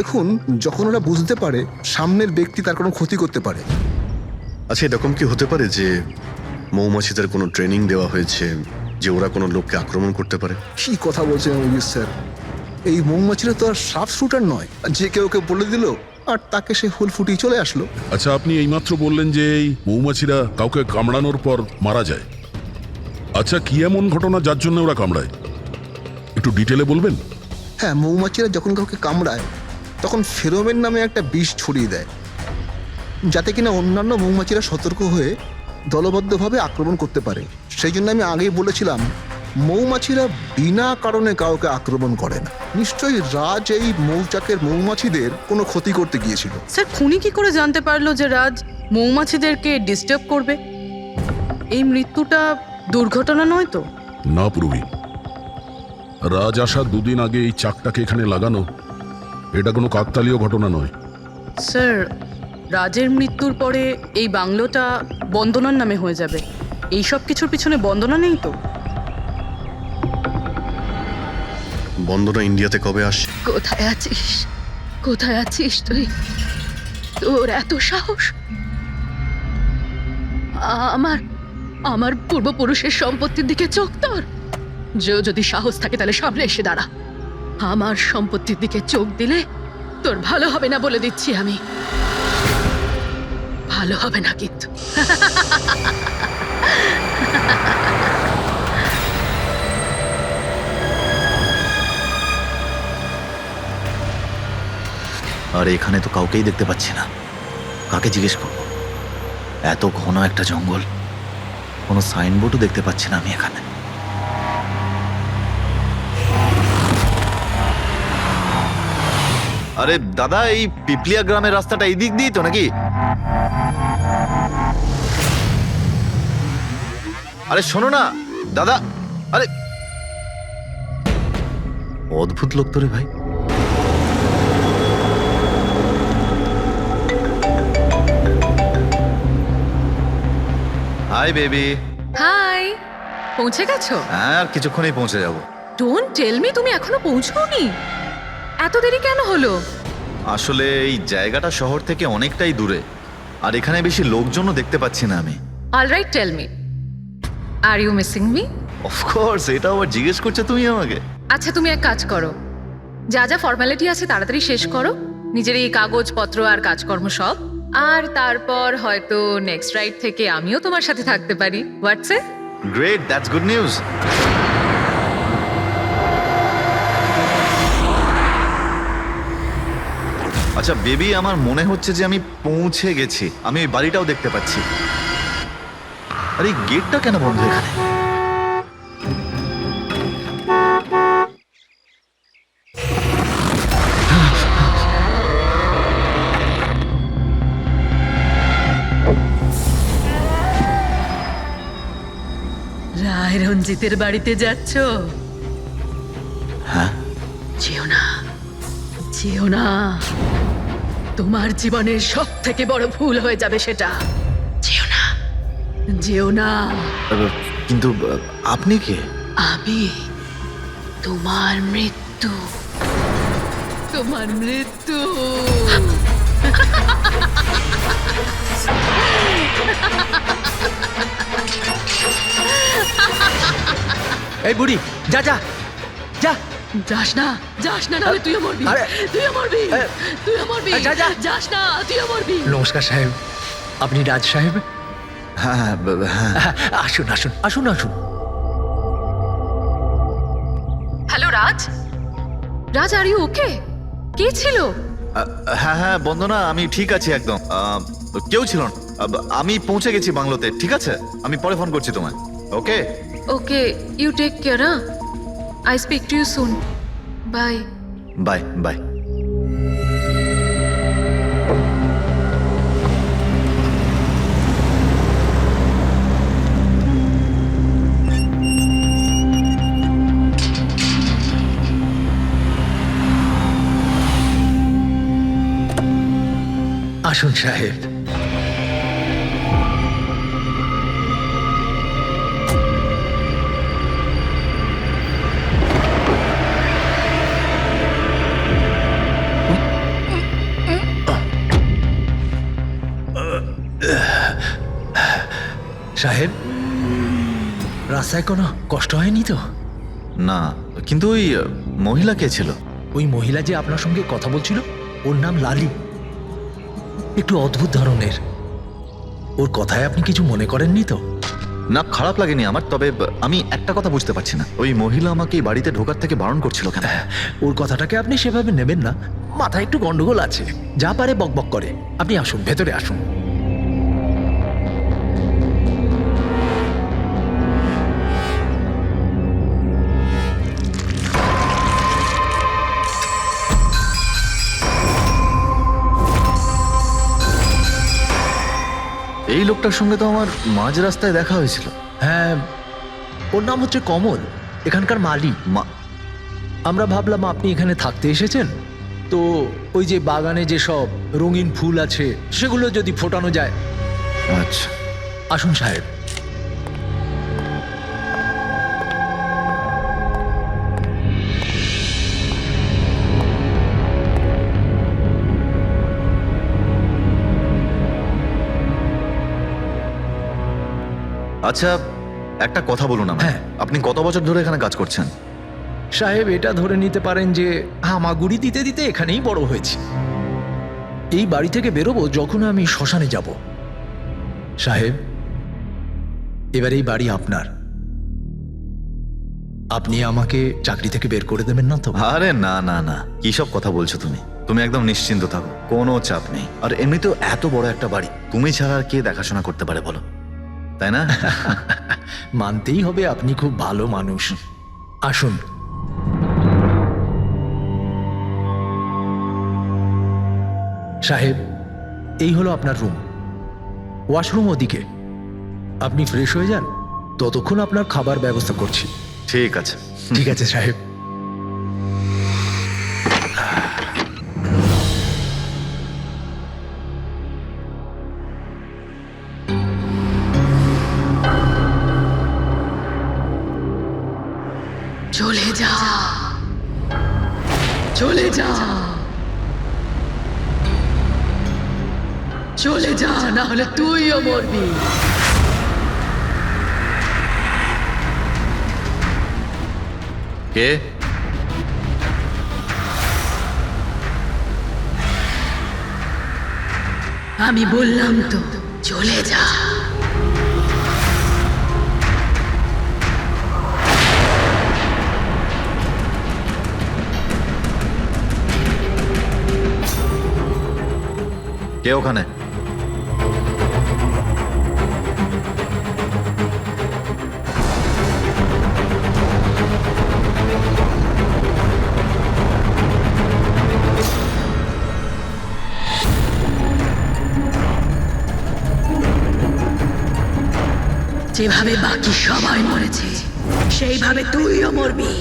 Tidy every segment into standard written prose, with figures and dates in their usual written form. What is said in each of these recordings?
দেখুন, যখন ওরা বুঝতে পারে সামনের ব্যক্তি তার কোনো ক্ষতি করতে পারে। আচ্ছা, এরকম কি হতে পারে যে মৌমাছিদের কোনো ট্রেনিং দেওয়া হয়েছে যে ওরা কোনো লোককে আক্রমণ করতে পারে? কি কথা বলছেন অভিজিৎ স্যার? এই মৌমাছিরা তো আর সাফ শুটার নয় যে কেউ বলে দিল আর তাকে সে ফুল ফুটিয়ে চলে আসলো। আচ্ছা, আপনি এইমাত্র বললেন যে এই মৌমাছিরা কাউকে কামড়ানোর পর মারা যায়। আচ্ছা, কি এমন ঘটনা যার জন্য ওরা কামড়ায়, একটু ডিটেলে বলবেন? হ্যাঁ, মৌমাছিরা যখন কাউকে কামড়ায় তখন ফেরোমেন নামে একটা বিষ ছড়িয়ে দেয়, যাতে কিনা অন্যান্য মৌমাছিরা সতর্ক হয়ে দলবদ্ধভাবে আক্রমণ করতে পারে। সেই জন্য আমি আগেই বলেছিলাম মৌমাছিরা বিনা কারণে কাউকে আক্রমণ করে না। নিশ্চয়ই রাজ এই মৌচাকের মৌমাছিদের কোনো ক্ষতি করতে গিয়েছিল। স্যার, খুনি কি করে জানতে পারলো যে রাজ মৌমাছিদেরকে ডিস্টার্ব করবে? এই মৃত্যুটা দুর্ঘটনা নয় তো? না পূর্বী, রাজ আসার দুদিন আগে এই চাকটাকে এখানে লাগানো এটা কোনো কাকতালীয় ঘটনা নয়। স্যার, রাজের মৃত্যুর পরে এই বাংলোটা বন্দনার নামে হয়ে যাবে। এই সব কিছুর পিছনে বন্দনা নেই তো? বন্দনা ইন্ডিয়াতে কবে আসছে? কোথায় আছিস? কোথায় আছিস তুই? তোর এত সাহস? আমার আমার পূর্বপুরুষের সম্পত্তির দিকে চোখ তোর? যদি সাহস থাকে তাহলে সামনে এসে দাঁড়া। আমার সম্পত্তির দিকে চোখ দিলে তোর ভালো হবে না বলে দিচ্ছি আমি। ভালো হবে না কিন্তু। আর এখানে তো কাউকেই দেখতে পাচ্ছি না, কাকে জিজ্ঞেস করবো? এত ঘন একটা জঙ্গল, কোনো সাইনবোর্ডও দেখতে পাচ্ছি না আমি এখানে। আরে দাদা, এই পিপলিয়া গ্রামের রাস্তাটা এই দিক দিয়ে তো নাকি? আরে শোনো না দাদা, আরে অদ্ভুত লোক তো রে ভাই। Hi baby. হাই, পৌঁছে গেছো? হ্যাঁ, আর কিছুক্ষণেই পৌঁছে যাব। ডোন্ট টেল মি তুমি এখনো পৌঁছোওনি। এত দেরি কেন হলো? আসলে এই জায়গাটা শহর থেকে অনেকটাই দূরে, আর এখানে বেশি লোকজনও দেখতে পাচ্ছি না আমি। Alright, tell me, are you missing me? Of course, এটা আবার জিজ্ঞেস করছো তুমি আমাকে? আচ্ছা, তুমি এক কাজ করো, যা যা ফর্মালিটি আছে তাড়াতাড়ি শেষ করো, নিজের এই কাগজপত্র আর কাজকর্ম সব, আর তারপর হয়তো নেক্সট রাইড থেকে আমিও তোমার সাথে থাকতে পারি। WhatsApp? Great, that's good news. আচ্ছা বেবি, আমার মনে হচ্ছে যে আমি পৌঁছে গেছি। আমি ওই বাড়িটাও দেখতে পাচ্ছি। আর এই গেটটা কেন বন্ধ এখানে? রায় রঞ্জিতের বাড়িতে যাচ্ছ? হ্যাঁ। যেও না, যেও না, তোমার জীবনের সব থেকে বড় ভুল হয়ে যাবে সেটা। যেও না, যেও না। কিন্তু আপনি কে? আমি তোমার মৃত্যু, তোমার মৃত্যু। এই বুড়ি, যা যা যা। যাস না, যাস না, নাহলে তুইও মরবি। আরে, তুইও মরবি, তুইও মরবি। যা, যা। যাস না, তুইও মরবি। নমস্কার সাহেব, আপনি রাজ সাহেব? হ্যাঁ হ্যাঁ। আসুন আসুন আসুন আসুন। Hello Raj, Raj, are you okay? কে ছিল? হ্যাঁ হ্যাঁ বন্দনা, আমি ঠিক আছি একদম। কেউ ছিল না। আমি পৌঁছে গেছি বাংলোতে। ঠিক আছে, আমি পরে ফোন করছি তোমায়। Okay okay, you take care. I speak to you soon. Bye. Bye bye. আসুন সাহেব। সাহেব, রাস্তায় কোনো কষ্ট হয়নি তো? না, কিন্তু ওই মহিলা কে ছিল? ওই মহিলা যে আপনার সঙ্গে কথা বলছিল, ওর নাম লালি। একটু অদ্ভুত ধরনের। ওর কথায় আপনি কিছু মনে করেননি তো? না, খারাপ লাগেনি আমার, তবে আমি একটা কথা বুঝতে পারছি না, ওই মহিলা আমাকে এই বাড়িতে ঢোকার থেকে বারণ করছিল কেন? ওর কথাটাকে আপনি সেভাবে নেবেন না, মাথায় একটু গন্ডগোল আছে, যা পারে বকবক করে। আপনি আসুন, ভেতরে আসুন। এই লোকটার সঙ্গে তো আমার মাঝ রাস্তায় দেখা হয়েছিল। হ্যাঁ, ওর নাম হচ্ছে কমল, এখানকার মালি। আমরা ভাবলাম আপনি এখানে থাকতে এসেছেন, তো ওই যে বাগানে যে সব রঙিন ফুল আছে সেগুলো যদি ফোটানো যায়। আচ্ছা, আসুন সাহেব। আচ্ছা, একটা কথা বলুন আমায়। হ্যাঁ। আপনি কত বছর ধরে এখানে কাজ করছেন? সাহেব, এটা ধরে নিতে পারেন যে হামাগুড়ি দিতে দিতে এখানেই বড় হয়েছি। এই বাড়ি থেকে বেরোবো যখন আমি শ্মশানে যাব। সাহেব, এবার এই বাড়ি আপনার। আপনি আমাকে চাকরি থেকে বের করে দেবেন না তো? আরে না না না, কি সব কথা বলছো তুমি? তুমি একদম নিশ্চিন্ত থাকো, কোনো চাপ নেই। আর এমনিতেও এত বড় একটা বাড়ি তুমি ছাড়া আর কে দেখাশোনা করতে পারে বলো, তাই না? মানতেই হবে আপনি খুব ভালো মানুষ। আসুন। সাহেব, এই হলো আপনার রুম। ওয়াশরুম ওদিকে। আপনি ফ্রেশ হয়ে যান, ততক্ষণ আপনার খাবার ব্যবস্থা করছি। ঠিক আছে। ঠিক আছে সাহেব। চলে যা, চলে যা, চলে যা, না হলে তুইও মরবি। কে? আমি বললাম তো, চলে যা। কে ওখানে? যেভাবে বাকি সবাই মরেছে সেইভাবে তুইও মরবি।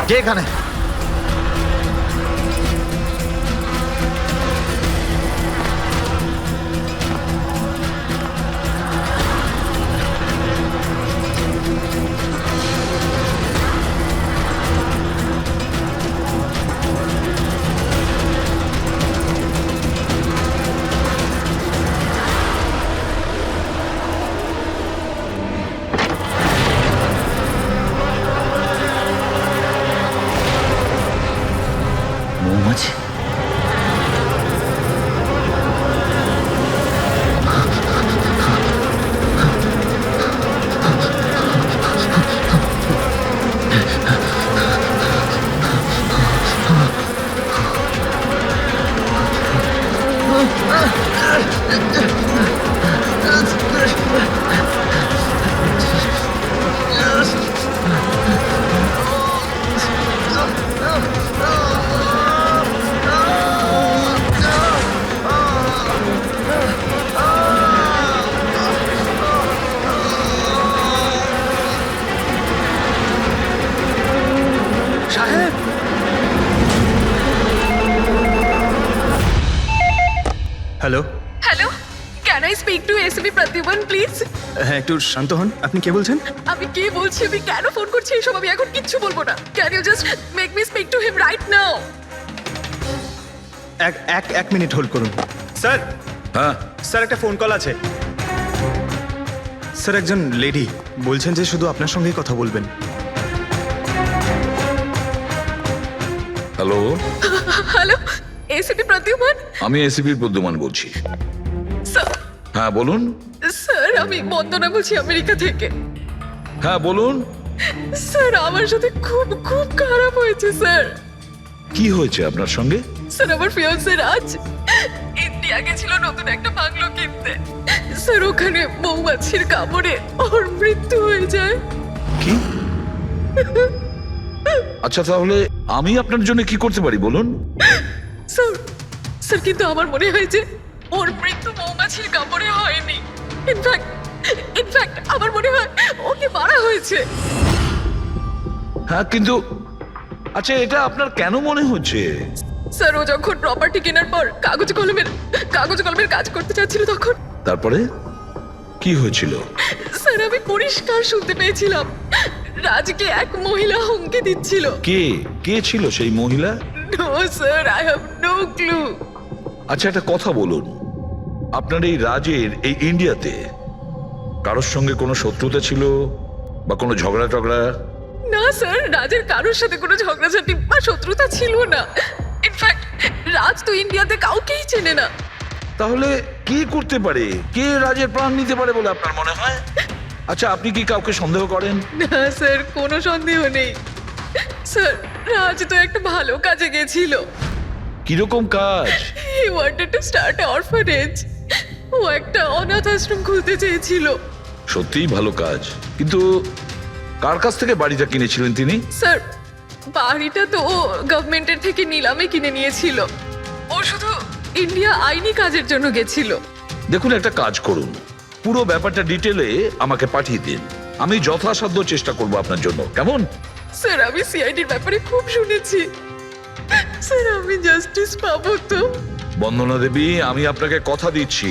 কে এখানে? মৌমাছি? সাহেব, হ্যালো। হ্যালো, কেন can I speak to SP Pradyuman please? হ্যাঁ, একটু শান্ত হন। আপনি কে বলছেন? আমি কে বলছি, আমি কেন ফোন করছি এসব আমি এখন কিচ্ছু বলবো না। Can you just make me speak to him right now? এক মিনিট হোল্ড করুন। স্যার, হ্যাঁ, স্যার একটা ফোন কল আছে। স্যার, একজন লেডি বলছেন যে শুধু আপনার সঙ্গেই কথা বলবেন। Hello, hello, SP Pradyuman? আমি এসিপি প্রদ্যুমান বলছি। স্যার, হ্যাঁ বলুন। স্যার আমি বন্দনা বলছি আমেরিকা থেকে। হ্যাঁ বলুন, স্যার আমার সাথে খুব খুব খারাপ হয়েছে স্যার। কি হয়েছে আপনার সঙ্গে? স্যার আমার ফিয়ান্সে রাজ ইন্ডিয়া গেছিল নতুন একটা বাংলো কিনতে। স্যার ওখানে মৌমাছির কামড়ে ওর মৃত্যু হয়ে যায়। কি? আচ্ছা তাহলে আমি আপনার জন্য কি করতে পারি বলুন? স্যার, স্যার কিন্তু আমার মনে হয় যে ওর মৃত্যু মৌমাছির কামড়ে হয়নি। ইনফ্যাক্ট আমার মনে হয় ওকে মারা হয়েছে। হ্যাঁ কিন্তু আচ্ছা এটা আপনার কেন মনে হচ্ছে? স্যার ও যখন প্রপার্টি কেনার পর কাগজ কলমের কাজ করতে চাচ্ছিল তখন তারপরে কি হয়েছিল? স্যার আমি পরিষ্কার শুনতে পেয়েছিলাম রাজকে এক মহিলা হুমকি দিচ্ছিল। কে কে ছিল সেই মহিলা? No sir, I have no clue. আচ্ছা একটা কথা বলুন, আপনার এই রাজের এই ইন্ডিয়াতে কারোর সঙ্গে কোনো শত্রুতা ছিল বা কোনো ঝগড়া টগড়া? না স্যার, রাজের কারোর সাথে কোনো ঝগড়াঝাটি বা শত্রুতা ছিল না। ইনফ্যাক্ট রাজ তো ইন্ডিয়াতে কাউকেই চেনে না। তাহলে কি করতে পারে? কে রাজের প্রাণ নিতে পারে বলে আপনার মনে হয়? আচ্ছা আপনি কি কাউকে সন্দেহ করেন? না স্যার, কোনো সন্দেহ নেই। স্যার রাজ তো একটা ভালো কাজে গেছিল। কিরকম কাজ? He wanted to start a orphanage. ও একটা অনাথ আশ্রম খুলতে চেয়েছিল। সত্যিই ভালো কাজ, কিন্তু কার কাছ থেকে বাড়িটা কিনেছিলেন তিনি? স্যার বাড়িটা তো ও গভর্নমেন্টের থেকে নিলামে কিনে নিয়েছিল। ও শুধু ইন্ডিয়া আইনি কাজের জন্য গেছিল। দেখুন একটা কাজ করুন, পুরো ব্যাপারটা ডিটেলে আমাকে পাঠিয়ে দিন, আমি যথাসাধ্য চেষ্টা করব আপনার জন্য, কেমন? স্যার আমি সিআইডির ব্যাপারে খুব শুনেছি। স্যার আমি জাস্টিস পাবো তো? বন্দনা দেবী, আমি আপনাকে কথা দিচ্ছি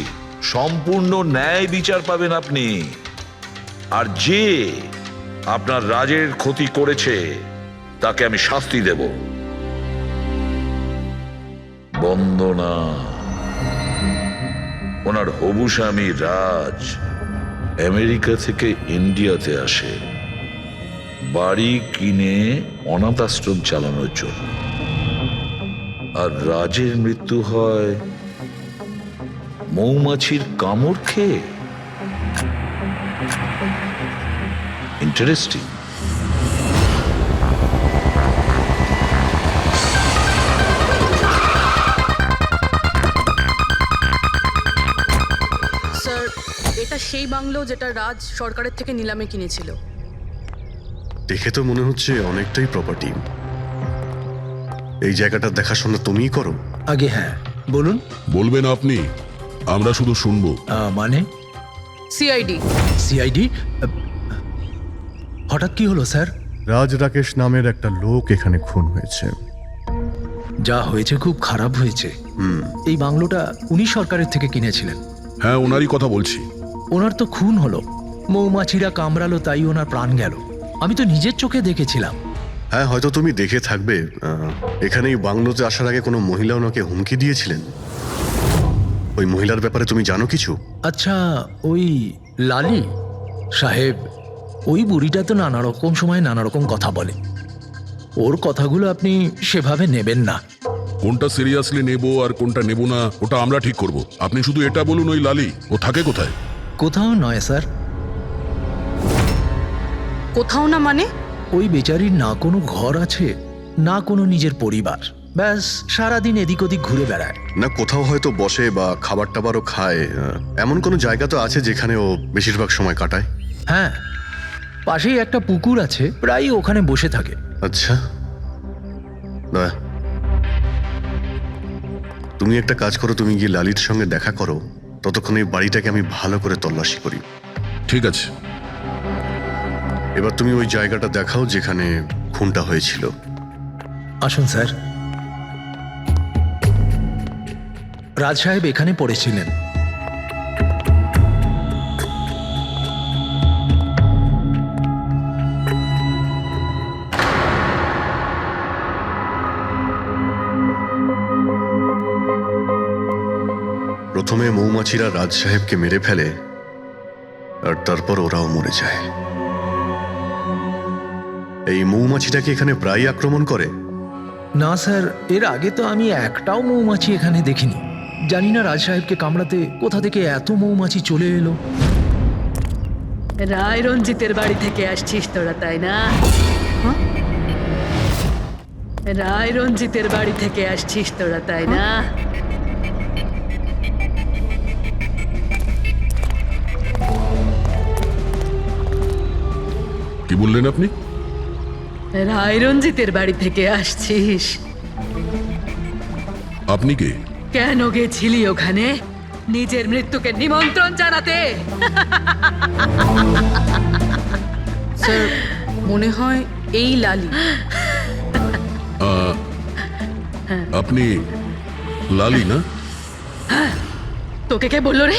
সম্পূর্ণ ন্যায় বিচার পাবেন আপনি। আর যে আপনার রাজের ক্ষতি করেছে তাকে আমি শাস্তি দেব। বন্দনা, ওনার হবু স্বামী রাজ আমেরিকা থেকে ইন্ডিয়াতে আসে বাড়ি কিনে অনাথ আশ্রম চালানোর জন্য, আর রাজের মৃত্যু হয় মৌমাছির কামড় খেয়ে। ইন্টারেস্টিং। স্যার এটা সেই বাংলো যেটা রাজ সরকারের থেকে নিলামে কিনেছিল। দেখে তো মনে হচ্ছে অনেকটাই প্রপার্টি। এই জায়গাটা দেখাশোনা তুমিই করো? আগে হ্যাঁ বলুন। বলবেন আপনি, আমরা শুধু শুনবো। মানে সিআইডি। সিআইডি? হঠাৎ কি হলো স্যার? রাজ রাকেশ নামের একটা লোক এখানে খুন হয়েছে। যা হয়েছে খুব খারাপ হয়েছে। এই বাংলোটা উনি সরকারের থেকে কিনেছিলেন। হ্যাঁ ওনারই কথা বলছি। ওনার তো খুন হলো, মৌমাছিরা কামড়ালো, তাই ওনার প্রাণ গেল। আমি তো নিজের চোখে দেখেছিলাম। হ্যাঁ হয়তো তুমি দেখে থাকবে। এখানে এই বাংলোতে আসার আগে কোনো মহিলা ওনাকে হুমকি দিয়েছিলেন। ওই মহিলার ব্যাপারে তুমি জানো কিছু? আচ্ছা ওই লালি সাহেব, ওই বুড়িটা তো নানা রকম সময় নানা রকম কথা বলে। ওর কথাগুলো আপনি সেভাবে নেবেন না। কোনটা সিরিয়াসলি নেব আর কোনটা নেব না ওটা আমরা ঠিক করব। আপনি শুধু এটা বলুন, ওই লালি ও থাকে কোথায়? কোথাও নয় স্যার। কোথাও না মানে? ওই বেচারির না কোনো ঘর আছে, না কোনো নিজের পরিবার। ব্যাস সারাদিন এদিক ওদিক ঘুরে বেড়ায়। না কোথাও হয়তো বসে বা খাবার টাবারও খায়, এমন কোনো জায়গা তো আছে যেখানে ও বেশিরভাগ সময় কাটায়? হ্যাঁ, পাশেই একটা পুকুর আছে, প্রায় ওখানে বসে থাকে। আচ্ছা, বাহ। তুমি একটা কাজ করো, তুমি গিয়ে লালির সঙ্গে দেখা করো, ততক্ষণ এই বাড়িটাকে আমি ভালো করে তল্লাশি করি। ঠিক আছে। এবার তুমি ওই জায়গাটা দেখাও যেখানে খুনটা হয়েছিল। আসুন স্যার। রাজ সাহেব এখানে পড়েছিলেন। প্রথমে মৌমাছিরা রাজ সাহেবকে মেরে ফেলে আর তারপর ওরাও মরে যায়। এই মৌমাছিটাকে এখানে প্রায় আক্রমণ করে। না স্যার, এর আগে তো আমি একটাও মৌমাছি এখানে দেখিনি। জানি না রাজ সাহেবকে কামড়াতে কোথা থেকে এত মৌমাছি চলে এলো। রায় রঞ্জিতের বাড়ি থেকে আসছিস তোরা, তাই না? হ্যাঁ? রায় রঞ্জিতের বাড়ি থেকে আসছিস তোরা, তাই না? কি বললেন আপনি? রায় রঞ্জিতের বাড়ি থেকে আসছিস? আপনি কে? কেন গেছিলি ওখানে? নিজের মৃত্যুকে নিমন্ত্রণ জানাতে? স্যার, মনে হয় এই লালি। আপনি লালি না? তোকে কে বললো রে?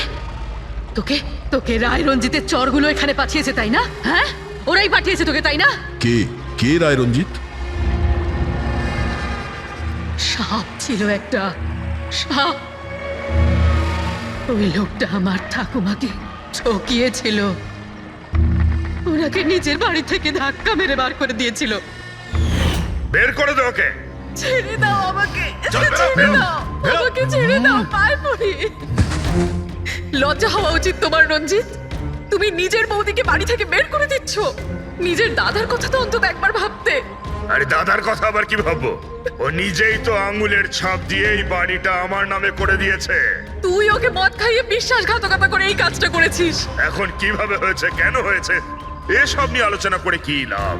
তোকে তোকে রায় রঞ্জিতের চরগুলো এখানে পাঠিয়েছে, তাই না? হ্যাঁ, ওরাই পাঠিয়েছে তোকে, তাই না? কে কে রায় রঞ্জিত? সাপ ছিল একটা, সাপ। ওই লোকটা আমার ঠাকুমাকে ঠকিয়েছিল। ওনাকে নিজের বাড়ি থেকে ধাক্কা মেরে বার করে দিয়েছিল। বের করে দে ওকে। ছেড়ে দাও আমাকে, ছেড়ে দাও আমাকে, ছেড়ে দাও, পায়ে পড়ি। লজ্জা হওয়া উচিত তোমার, রঞ্জিত। তুমি নিজের বৌদিকে বাড়ি থেকে বের করে দিচ্ছ। নিজের দাদার কথা তো অন্তত একবার ভাবতে। আরে দাদার কথা আবার কি ভাববো? ও নিজেই তো আঙুলের ছাপ দিয়ে এই বাড়িটা আমার নামে করে দিয়েছে। তুই ওকে মদ খাইয়ে বিশ্বাসঘাতকতা করে এই কাজটা করেছিস। এখন কিভাবে হয়েছে, কেন হয়েছে, এসব নিয়ে আলোচনা করে কি লাভ?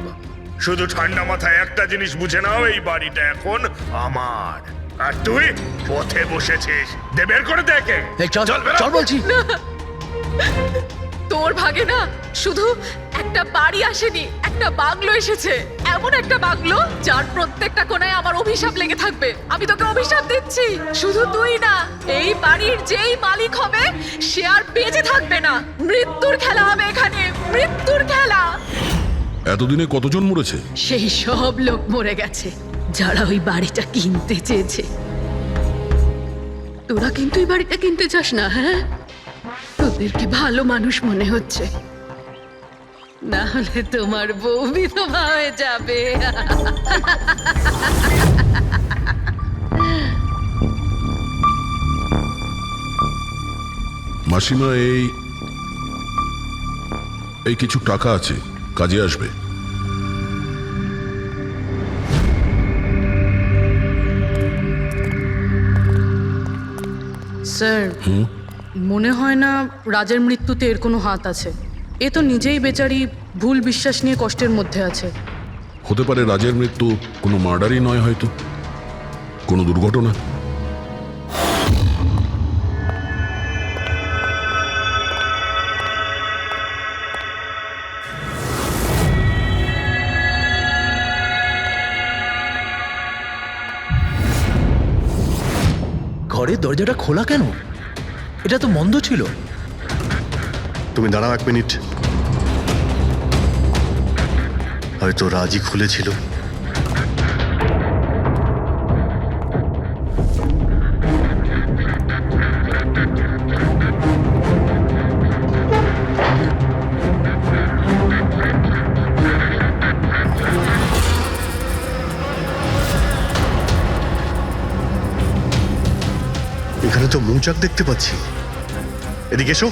শুধু ঠান্ডা মাথায় একটা জিনিস বুঝে নাও, এই বাড়িটা এখন আমার, আর তুই পথে বসেছিস। দে বের করে দেখে। এই চল চল বলছি। তোর ভাগে না শুধু একটা বাড়ি আসেনি, একটা বাংলো এসেছে। এমন একটা বাংলো যার প্রত্যেকটা কোণায় আমার অভিশাপ লেগে থাকবে। আমি তোকে অভিশাপ দিচ্ছি। শুধু তুই না, এই বাড়ির যেই মালিক হবে সে আর বেঁচে থাকবে না। মৃত্যুর খেলা হবে এখানে, মৃত্যুর খেলা। এতদিনে কতজন মরেছে? সেই সব লোক মরে গেছে যারা ওই বাড়িটা কিনতে চেয়েছে। তোরা কিন্তু এই বাড়িটা কিনতে চাস না, হ্যাঁ? তোদেরকে ভালো মানুষ মনে হচ্ছে, না হলে তোমার বউ বিধবা হয়ে যাবে। মাসিমা, এই কিছু টাকা আছে, কাজে আসবে। স্যার, মনে হয় না রাজের মৃত্যুতে এর কোনো হাত আছে। এ তো নিজেই বেচারি ভুল বিশ্বাস নিয়ে কষ্টের মধ্যে আছে। হতে পারে রাজের মৃত্যু কোনো মার্ডারই নয়, হয়তো কোনো দুর্ঘটনা। ঘরের দরজাটা খোলা কেন? এটা তো বন্ধ ছিল। তুমি দাঁড়াও 1 মিনিট। হয়তো রাজই খুলেছিল। এখানে তো মৌচাক দেখতে পাচ্ছি। এদিকে এসো।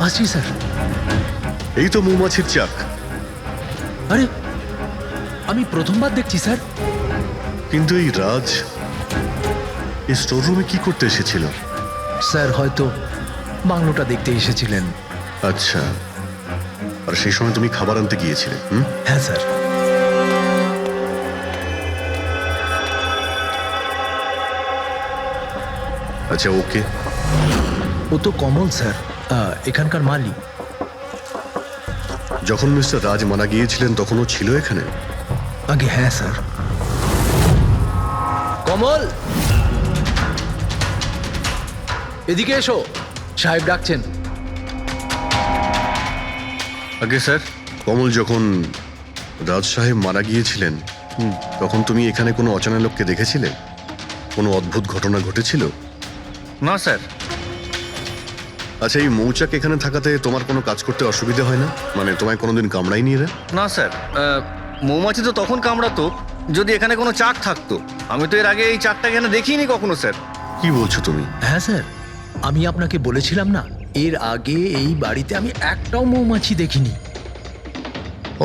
আসছি স্যার। এই তো মৌমাছির চাক। আরে, আমি প্রথমবার দেখছি স্যার। কিন্তু এই রাজ এই স্টোর রুমে কি করতে এসেছিল? স্যার হয়তো বাংলোটা দেখতে এসেছিলেন। আচ্ছা, আর সেই সময় তুমি খাবার আনতে গিয়েছিলে? হ্যাঁ স্যার। আচ্ছা, ওকে। ও তো কমল স্যার, এখানকার মালিক। যখন মিস্টার রাজ মারা গিয়েছিলেন তখন ও ছিল এখানে? আগে হ্যাঁ স্যার। কমল, এদিকে এসো, সাহেব ডাকছেন। আগে স্যার, কমল যখন রাজ সাহেব মারা গিয়েছিলেন তখন তুমি এখানে কোনো অচেনা লোককে দেখেছিলে? কোনো অদ্ভুত ঘটনা ঘটেছিল? না স্যার, আচ্ছা, এই মৌচাক এখানে থাকাতে তোমার কোনো কাজ করতে অসুবিধা হয় না? মানে তোমায় কোনোদিন কামড়ায়নি এরা? না স্যার, মৌমাছি তো তখন কামড়াতো যদি এখানে কোনো চাক থাকতো। আমি তো এর আগে এই চাকটা এখানে দেখিনি কখনো স্যার। কি বলছো তুমি? হ্যাঁ স্যার, আমি আপনাকে বলেছিলাম না, এর আগে এই বাড়িতে আমি একটাও মৌমাছি দেখিনি।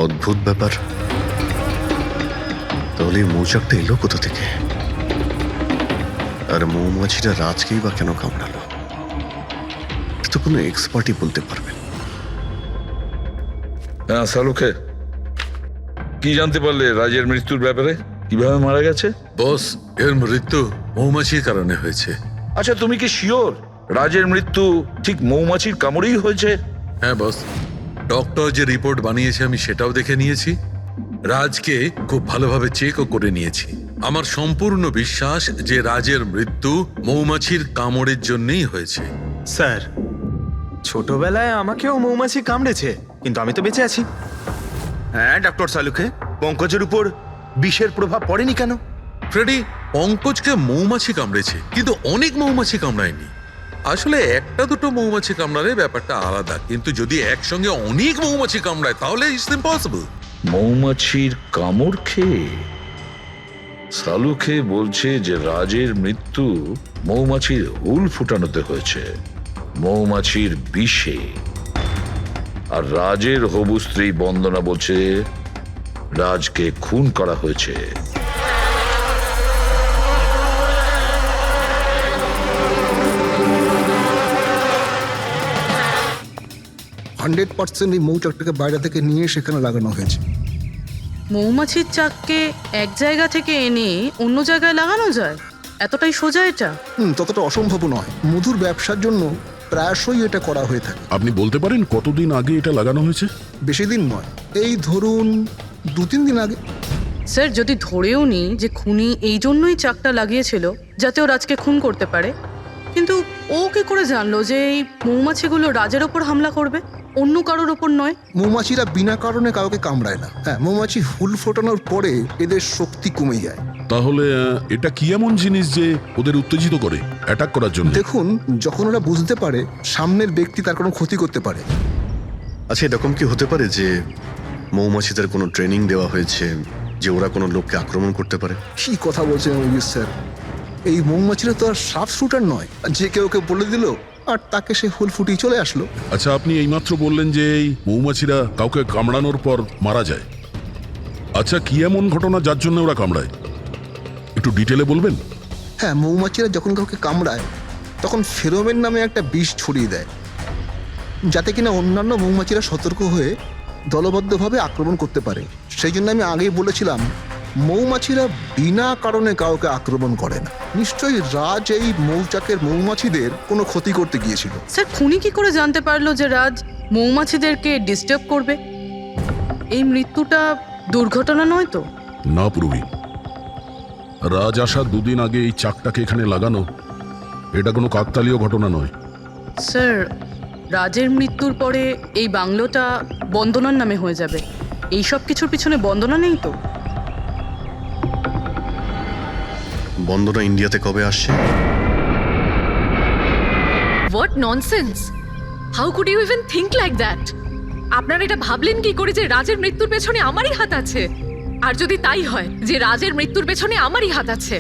অদ্ভুত ব্যাপার। তাহলে এই মৌচাকটা এলো কোথা থেকে? আর মৌমাছিটা রাজকেই বা কেন কামড়ালো? এটা তো কোনো এক্সপার্টই বলতে পারবেন। হ্যাঁ সালুকে, কি জানতে পারলে রাজের মৃত্যুর ব্যাপারে? কিভাবে মারা গেছে? বস, এর মৃত্যু মৌমাছির কারণে হয়েছে। আচ্ছা, তুমি কি শিওর রাজের মৃত্যু ঠিক মৌমাছির কামড়েই হয়েছে? হ্যাঁ বস, ডক্টর যে রিপোর্ট বানিয়েছে আমি সেটাও দেখে নিয়েছি। রাজকে খুব ভালোভাবে চেকও করে নিয়েছি। আমার সম্পূর্ণ বিশ্বাস যে রাজের মৃত্যু মৌমাছির কামড়ের জন্যই হয়েছে। স্যার, ছোটবেলায় আমাকেও মৌমাছি কামড়েছে, কিন্তু আমি তো বেঁচে আছি। হ্যাঁ ডক্টর সালুকে, পঙ্কজের উপর বিষের প্রভাব পড়েনি কেন? ফ্রেডি, পঙ্কজকে মৌমাছি কামড়েছে, কিন্তু অনেক মৌমাছি কামড়ায়নি। আসলে একটা দুটো মৌমাছি কামড়ালে ব্যাপারটা আলাদা, কিন্তু যদি একসঙ্গে অনেক মৌমাছি কামড়ায় তাহলে ইটস ইম্পসিবল। মৌমাছির কামড় খেয়ে? সালুকে বলছে যে রাজের মৃত্যু মৌমাছির হুল ফুটানোতে হয়েছে, মৌমাছির বিষে। আর রাজের হবু স্ত্রী বন্দনা বলছে রাজকে খুন করা হয়েছে। 100% এই মৌচাকটাকে বাইরে থেকে নিয়ে সেখানে লাগানো হয়েছে। মৌমাছির চাককে এক জায়গা থেকে এনে অন্য জায়গায় লাগানো যায়? এতটাই সোজা এটা? ততটা অসম্ভব নয়। মধুর ব্যবসার জন্য প্রায়শই এটা করা হয়ে থাকে। আপনি বলতে পারেন কতদিন আগে এটা লাগানো হয়েছে? বেশি দিন নয়, এই ধরুন 2-3 দিন আগে। স্যার, যদি ধরেও নিই যে খুনি এই জন্যই চাকটা লাগিয়েছিল যাতে ও রাজকে খুন করতে পারে, কিন্তু ও কি করে জানলো যে এই মৌমাছিগুলো রাজের ওপর হামলা করবে, অন্য কারোর ওপর নয়? মৌমাছিরা বিনা কারণে কাউকে কামড়ায় না। হ্যাঁ, মৌমাছি হুল ফোটানোর পরে এদের শক্তি কমে যায়। তাহলে এটা কি এমন জিনিস যে ওদের উত্তেজিত করে অ্যাটাক করার জন্য? দেখুন, যখন ওরা বুঝতে পারে সামনের ব্যক্তি তার কোনো ক্ষতি করতে পারে। আচ্ছা, এরকম কি হতে পারে যে মৌমাছিদের কোনো ট্রেনিং দেওয়া হয়েছে যে ওরা কোনো লোককে আক্রমণ করতে পারে? কি কথা বলছেন অভিজিৎ স্যার? এই মৌমাছিরা তো আর সাপ শুটার নয় যে কেউ ওকে বলে দিল আর তাকে সে হুল ফুটিয়ে চলে আসলো। আচ্ছা, আপনি এইমাত্র বললেন যে এই মৌমাছিরা কাউকে কামড়ানোর পর মারা যায়। আচ্ছা, কি এমন ঘটনা যার জন্য ওরা কামড়ায়? একটু ডিটেলে বলবেন? হ্যাঁ, মৌমাছিরা যখন কাউকে কামড়ায় তখন ফেরোমেন নামে একটা বিষ ছড়িয়ে দেয়, যাতে কিনা অন্যান্য মৌমাছিরা সতর্ক হয়ে দলবদ্ধভাবে আক্রমণ করতে পারে। সেই জন্য আমি আগেই বলেছিলাম মৌমাছিরা বিনা কারণে কাউকে আক্রমণ করে না। নিশ্চয়ই রাজ এই মৌচাকের মৌমাছিদের কোনো ক্ষতি করতে গিয়েছিল। স্যার, খুনি কি করে জানতে পারলো যে রাজ মৌমাছিদেরকে ডিস্টার্ব করবে? এই মৃত্যুটা দুর্ঘটনা নয় তো? না পূর্বী, রাজ আসার 2 দিন আগে এই চাকটাকে এখানে লাগানো এটা কোনো কাকতালীয় ঘটনা নয়। স্যার, রাজের মৃত্যুর পরে এই বাংলোটা বন্দনার নামে হয়ে যাবে। এই সব কিছুর পিছনে বন্দনা নেই তো? বন্দনা ইন্ডিয়াতে কবে আসছে? What nonsense! How could you even think like that? আপনারা এটা ভাবলেন কি করে যে রাজের মৃত্যুর পেছনে আমারই হাত আছে? আর যদি তাই হয় যে রাজের মৃত্যুর পেছনে আমারই হাত আছে,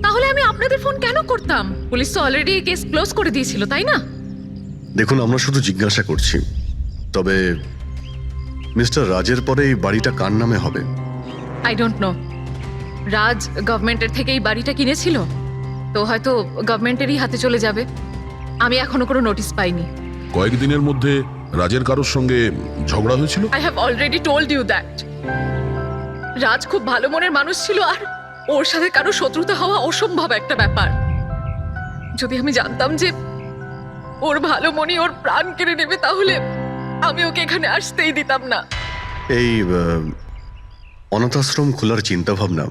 তাহলে আমি আপনাদের ফোন কেন করতাম? পুলিশ তো অলরেডি কেস ক্লোজ করে দিয়েছিল, তাই না? দেখুন, আমরা শুধু জিজ্ঞাসা করছি। তবে মিস্টার রাজের পরে এই বাড়িটা কার নামে হবে? I don't know. রাজ গভর্নমেন্টের থেকে এই বাড়িটা কিনেছিল, তো হয়তো গভর্নমেন্টেরই হাতে চলে যাবে। আমি এখনো কোনো নোটিশ পাইনি। কয়েকদিনের মধ্যে রাজের কারোর সঙ্গে ঝগড়া হয়েছিল? I have already told you that. Raj খুব ভালো মনের মানুষ ছিল, আর ওর সাথে কারো শত্রুতা হওয়া অসম্ভব একটা ব্যাপার। যদি আমি জানতাম যে ওর ভালো মনই ওর প্রাণ কেড়ে নেবে, তাহলে আমি ওকে এখানে আসতেই দিতাম না। এই অনাথাশ্রম খোলার চিন্তা ভাবনা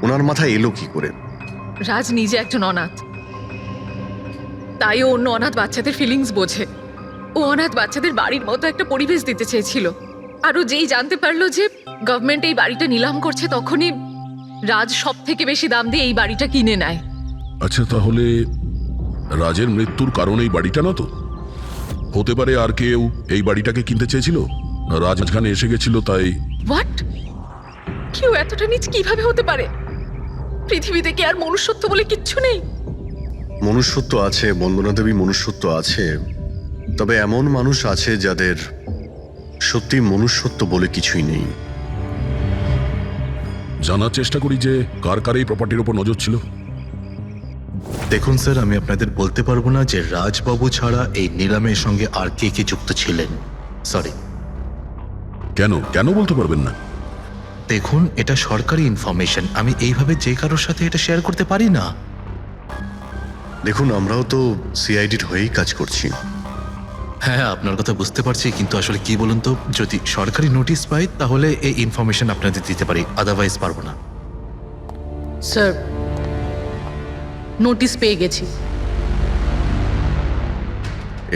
ওনার মাথায় এলো কি করে? রাজ নিজে একজন অনাথ, তাই ও অন্য অনাথ বাচ্চাদের ফিলিংস বোঝে। ও অনাথ বাচ্চাদের বাড়ির মতো একটা পরিবেশ দিতে চেয়েছিল। আর ও যেই জানতে পারলো যে গভর্নমেন্ট এই বাড়িটা নিলাম করছে, তখনই রাজ সব থেকে বেশি দাম দিয়ে এই বাড়িটা কিনে নেয়। আচ্ছা, তাহলে রাজের মৃত্যুর কারণ এই বাড়িটা না তো? হতে পারে আর কেউ এই বাড়িটাকে কিনতে চেয়েছিল, রাজ মাঝখানে এসে গেছিল তাই। হোয়াট? কেউ এতটা নিচ কিভাবে হতে পারে? পৃথিবীতে কি আর মনুষ্যত্ব বলে কিচ্ছু নেই? মনুষ্যত্ব আছে বন্দনা দেবী, মনুষ্যত্ব আছে, তবে এমন মানুষ আছে যাদের সত্যি মনুষ্যত্ব বলে কিছুই নেই। জানার চেষ্টা করি যে কার কার এই প্রপার্টির উপর নজর ছিল। দেখুন স্যার, আমি আপনাদের বলতে পারবো না যে রাজবাবু ছাড়া এই নিলামের সঙ্গে আর কে কে যুক্ত ছিলেন। সরি। কেন কেন বলতে পারবেন না? দেখুন, এটা সরকারি ইনফরমেশন, আমি এইভাবে যে কারোর সাথে এটা শেয়ার করতে পারি না। দেখুন, আমরাও তো সিআইডির হয়েই কাজ করছি। হ্যাঁ, আপনার কথা বুঝতে পারছি, কিন্তু আসলে কি বলুন তো, যদি সরকারি নোটিশ পাই তাহলে এই ইনফরমেশন আপনাদের দিতে পারি, আদারওয়াইজ পারবো না। স্যার, নোটিশ পেয়ে গেছি।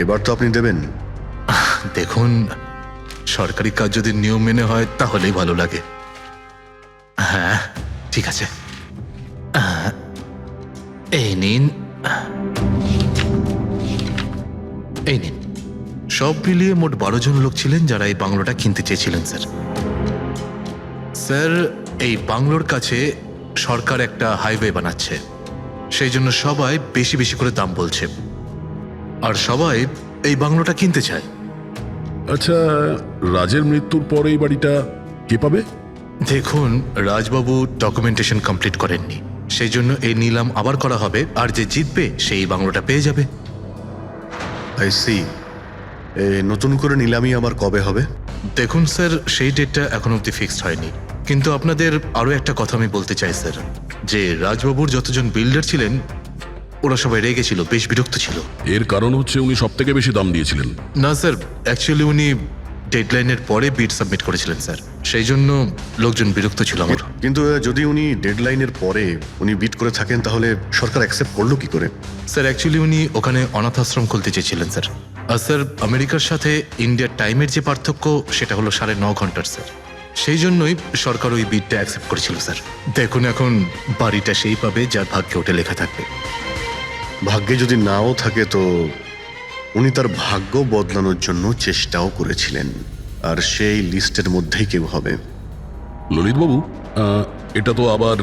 এবার তো আপনি দেবেন। দেখুন, সরকারি কাজ যদি নিয়ম মেনে হয় তাহলেই ভালো লাগে। হ্যাঁ, ঠিক আছে। এই নিন, এই নিন। সব মিলিয়ে মোট 12 জন লোক ছিলেন যারা এই বাংলোটা কিনতে চেয়েছিলেন স্যার। স্যার, এই বাংলোর কাছে সরকার একটা হাইওয়ে বানাচ্ছে, সেই জন্য সবাই বেশি বেশি করে দাম বলছে, আর সবাই এই বাংলোটা কিনতে চায়। আচ্ছা, রাজের মৃত্যুর পর এই বাড়িটা কে পাবে? দেখুন, রাজবাবু ডকুমেন্টেশন কমপ্লিট করেননি, সেই জন্য এই নিলাম আবার করা হবে, আর যে জিতবে সেই বাংলোটা পেয়ে যাবে। I see. নতুন করে নিলামি আবার কবে হবে? দেখুন স্যার, সেই ডেটটা এখন অবধি ফিক্সড হয়নি, কিন্তু আপনাদের আরও একটা কথা আমি বলতে চাই স্যার, যে রাজবাবুর যতজন বিল্ডার ছিলেন ওরা সবাই রেগে ছিল, বেশ বিরক্ত ছিল। এর কারণ হচ্ছে উনি সব থেকে বেশি দাম দিয়েছিলেন। না স্যার, অ্যাকচুয়ালি উনি ডেডলাইনের পরে বিড সাবমিট করেছিলেন স্যার, সেই জন্য লোকজন বিরক্ত ছিল আমার। কিন্তু যদি উনি ডেডলাইনের পরে উনি বিট করে থাকেন তাহলে সরকার অ্যাকসেপ্ট করলো কি করে? স্যার, অ্যাকচুয়ালি উনি ওখানে অনাথ আশ্রম খুলতে চেয়েছিলেন স্যার। আর স্যার, আমেরিকার সাথে ইন্ডিয়ার টাইমের যে পার্থক্য সেটা হলো 9.5 ঘন্টার স্যার, সেই জন্যই সরকার ওই বিডটা অ্যাকসেপ্ট করেছিল স্যার। দেখুন, এখন বাড়িটা সেই পাবে যার ভাগ্যে ওটা লেখা থাকবে। ভাগ্যে যদি নাও থাকে তো উনি তার ভাগ্য বদলানোর জন্য চেষ্টাও করেছিলেন, আর সেই লিস্টের মধ্যেই কেউ হবে। ললিতবাবু, এটা তো আবার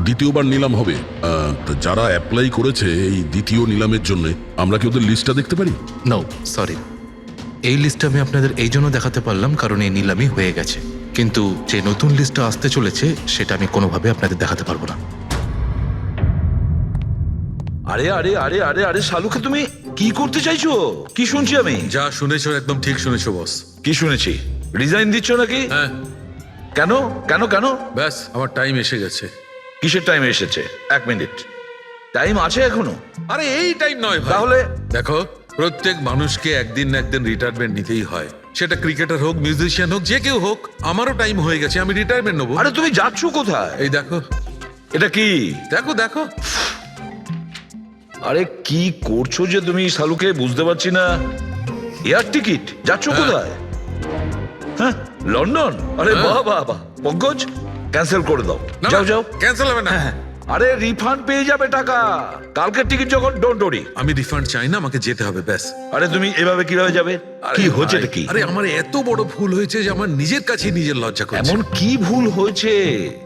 দ্বিতীয়বার নিলাম হবে। তা যারা অ্যাপ্লাই করেছে এই দ্বিতীয় নিলামের জন্য, আমরা কি ওদের লিস্টটা দেখতে পারি? নো, সরি, এই লিস্টটা আমি আপনাদের এই জন্য দেখাতে পারলাম কারণ এই নিলামই হয়ে গেছে, কিন্তু যে নতুন লিস্টটা আসতে চলেছে সেটা আমি কোনোভাবে আপনাদের দেখাতে পারবো না। আরে আরে আরে আরে আরে শালুকে, তুমি কি করতে চাইছো? কি শুনছি আমি? যা শুনেছো একদম ঠিক শুনেছো বস। কি শুনেছি? রিজাইন দিচ্ছ নাকি? হ্যাঁ। কেন কেন কেন? ব্যাস, আমার টাইম এসে গেছে। কিসের টাইম এসেছে? 1 মিনিট টাইম আছে এখনো? আরে এই টাইম নয় ভাই। তাহলে দেখো, প্রত্যেক মানুষকে একদিন না একদিন রিটায়ারমেন্ট নিতেই হয়, সেটা ক্রিকেটার হোক, মিউজিশিয়ান হোক, যে কেউ হোক। আমারও টাইম হয়ে গেছে, আমি রিটায়ারমেন্ট নেবো। আরে তুমি যাচ্ছ কোথায়? এই দেখো। এটা কি? দেখো দেখো। আরে কি করছো যে তুমি শালুকে, বুঝতে পারছি না। Air ticket? যাচ্ছ কোথায়? হ্যাঁ, লন্ডন? আরে বাহ বাহ বাহ। পঙ্কজ, ক্যান্সেল করে দাও। যাও যাও। ক্যান্সেল হবে না। আরে রিফান্ড পেয়ে যাবে টাকা কালকের টিকিট যখন। Don't worry. আমি রিফান্ড চাই না, আমাকে যেতে হবে ব্যাস। আরে তুমি এভাবে কিভাবে যাবে? কি হচ্ছে কি? আরে আমার এত বড় ভুল হয়েছে যে আমার নিজের কাছে নিজের লজ্জা করছে। এমন কি ভুল হয়েছে?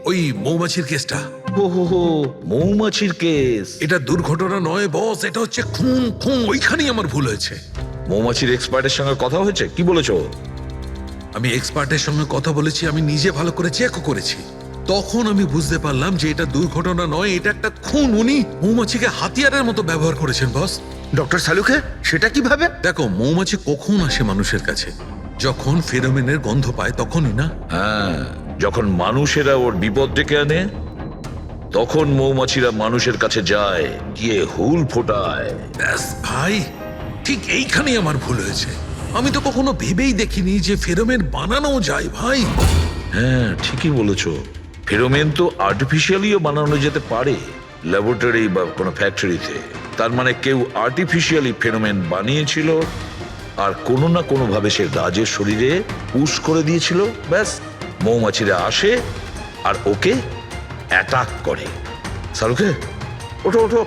ওই মৌমাছির কেসটা। ও হো হো, মৌমাছির কেস। এটা দুর্ঘটনা নয় বস, এটা হচ্ছে খুন। খুন, ওইখানেই আমার ভুল হয়েছে। মৌমাছির এক্সপার্টের সঙ্গে কথা হয়েছে? কি বলেছো? আমি এক্সপার্টের সঙ্গে কথা বলেছি, আমি নিজে ভালো করে চেকও করেছি। তখন আমি বুঝতে পারলাম যে এটা দুর্ঘটনা নয়, এটা একটা খুন। উনি মৌমাছিকে হাতিয়ারের মতো ব্যবহার করেছেন বস। ডক্টর সালুকে, সেটা কিভাবে? দেখো, মৌমাছি কখন আসে মানুষের কাছে? যখন ফেরোমেনের গন্ধ পায় তখনই না? হ্যাঁ, যখন মানুষেরা ওর বিপদ ডেকে আনে তখন মৌমাছিরা মানুষের কাছে যায়, গিয়ে হুল ফোটায়। ব্যাস ভাই, ঠিক এইখানেই আমার ভুল হয়েছে। আমি তো কখনো ভেবেই দেখিনি যে ফেরোমেন বানানো যায় ভাই। হ্যাঁ, ঠিকই বলেছো। ফেরোমেন তো আর্টিফিশিয়ালিও বানানো যেতে পারে, ল্যাবরেটরি বা কোনো ফ্যাক্টরিতে। তার মানে কেউ আর্টিফিশিয়ালি ফেরোমেন বানিয়েছিল, আর কোনো না কোনো ভাবে সে রাজের শরীরে পুশ করে দিয়েছিল। ব্যাস, মৌমাছিরা আসে আর ওকে অ্যাটাক করে। সালুকে, ওঠো ওঠো,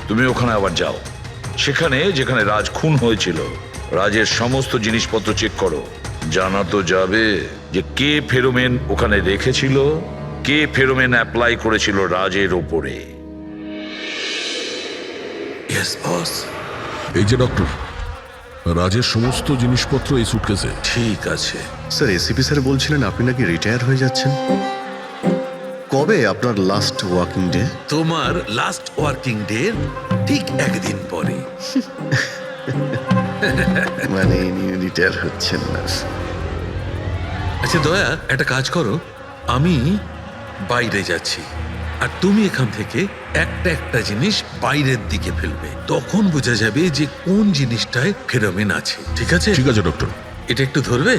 তুমি ওখানে আবার যাও, সেখানে যেখানে রাজ খুন হয়েছিল রাজের সমস্ত জিনিসপত্র চেক করো। জানা তো যাবে যে কে ফেরোমেন ওখানে রেখেছিল, কে ফেরোমেন অ্যাপ্লাই করেছিল রাজের ওপরে। Yes boss. এই যে ডক্টর, রাজের সমস্ত জিনিসপত্র এই সুটকেসে। ঠিক আছে। স্যার এসিপি স্যার বলছিলেন আপনি নাকি রিটায়ার হয়ে যাচ্ছেন। কবে আপনার লাস্ট ওয়ার্কিং ডে? তোমার লাস্ট ওয়ার্কিং ডে ঠিক একদিন পরে। মানে ইনি রিটায়ার হচ্ছেন না। আচ্ছা দয়া, একটা কাজ করো, আমি বাইরে যাচ্ছি আর তুমি এখান থেকে একটা একটা জিনিস বাইরের দিকে ফেলবে, তখন বোঝা যাবে যে কোন জিনিসটায় ফেরোমেন আছে। ঠিক আছে? ঠিক আছে ডক্টর। এটা একটু ধরবে,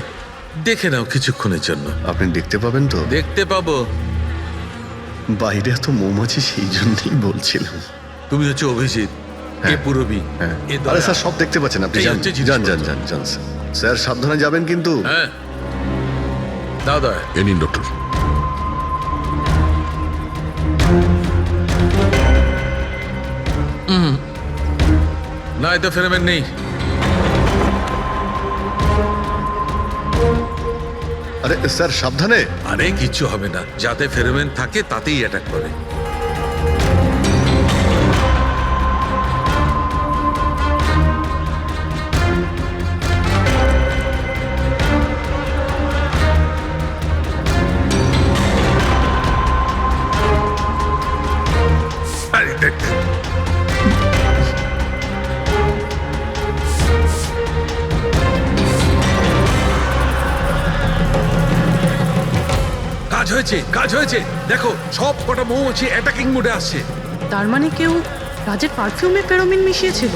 দেখে নাও কিছুক্ষণের জন্য। আপনি দেখতে পাবেন তো? দেখতে পাবো। বাইরে এত মৌমাছি, সেই জন্যই বলছিলাম। তুমি হচ্ছে অভিজিৎ, এ পুরবী, হ্যাঁ। এ দয়া। আরে স্যার সব দেখতে পাচ্ছেন আপনি। এই যান হচ্ছে যান জিনিসপত্র। যান যান যান স্যার। স্যার সাবধানে যাবেন কিন্তু। হ্যাঁ দাদা। এ নিন ডক্টর। না, এতে ফেরোমেন নেই। আরে স্যার সাবধানে। আরে কিচ্ছু হবে না, যাতে ফেরোমেন থাকে তাতেই অ্যাটাক করে। আরে দেখ, কাজ হয়েছে, কাজ হয়েছে। দেখো সব কটা মৌমাছি অ্যাটাকিং মোডে আসছে। তার মানে কেউ রাজের পারফিউমে ফেরোমিন মিশিয়েছিল।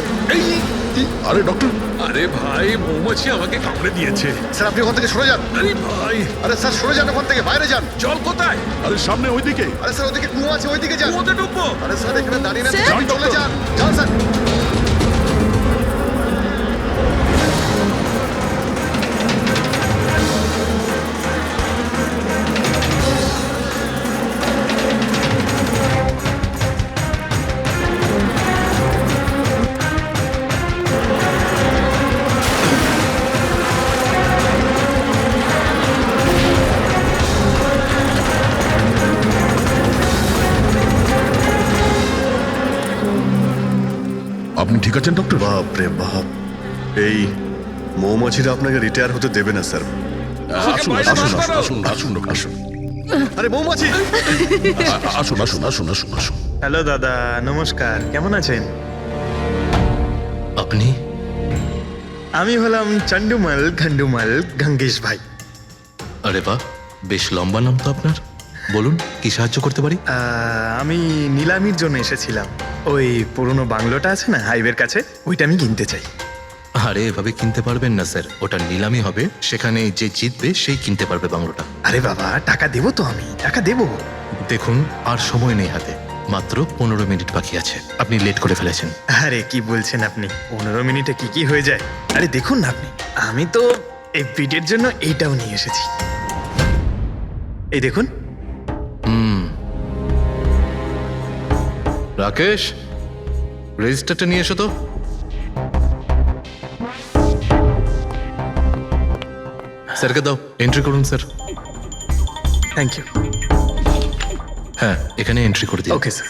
আরে ডক্টর, আরে ভাই, মৌমাছি আমাকে কামড়ে দিয়েছে। স্যার আপনি ওখান থেকে সরে যান। আরে ভাই, আরে স্যার সরে যান ওখান থেকে, বাইরে যান। জল কোথায়? আরে সামনে ওইদিকে। আরে স্যার ওদিকে কুয়ো আছে, ওইদিকে যান। কুয়োতে ডুববো? আরে স্যার এখানে দাঁড়িয়ে না, স্যার? যান, চলে যান। যান স্যার। আপনি ঠিক আছেন ডক্টর? বাপ রে বাপ, এই মৌমাছিরা আপনাকে রিটায়ার হতে দেবে না স্যার। আসুন আসুন আসুন আসুন আসুন ডক্টর, আসুন। আরে মৌমাছি! আসুন আসুন আসুন আসুন আসুন। হ্যালো দাদা, নমস্কার, কেমন আছেন? আপনি? আমি হলাম চন্ডুমাল ঘন্ডুমাল গঙ্গেশ ভাই। আরে বাহ, বেশ লম্বা নাম তো আপনার। বলুন, কি সাহায্য করতে পারি? আমি নিলামির জন্য এসেছিলাম। ওই পুরনো বাংলোটা আছে না হাইওয়ের কাছে, ওইটা আমি কিনতে চাই। আরে এভাবে কিনতে পারবেন না স্যার, ওটা নিলামি হবে, সেখানে যে জিতবে সেই কিনতে পারবে বাংলোটা। আরে বাবা, টাকা দেবো তো, আমি টাকা দেবো। দেখুন, আর সময় নেই হাতে, মাত্র 15 মিনিট বাকি আছে। আপনি লেট করে ফেলেছেন। আরে কি বলছেন আপনি, 15 মিনিটে কি কি হয়ে যায়? আরে দেখুন না আপনি, আমি তো এই বিটের জন্য এইটাও নিয়ে এসেছি। এই দেখুন। রাকেশ, রেজিস্টারটা নিয়ে এসো তো। স্যারকে দাও, এন্ট্রি করুন স্যার। Thank you. হ্যাঁ, এখানে এন্ট্রি করে দিন। Okay sir.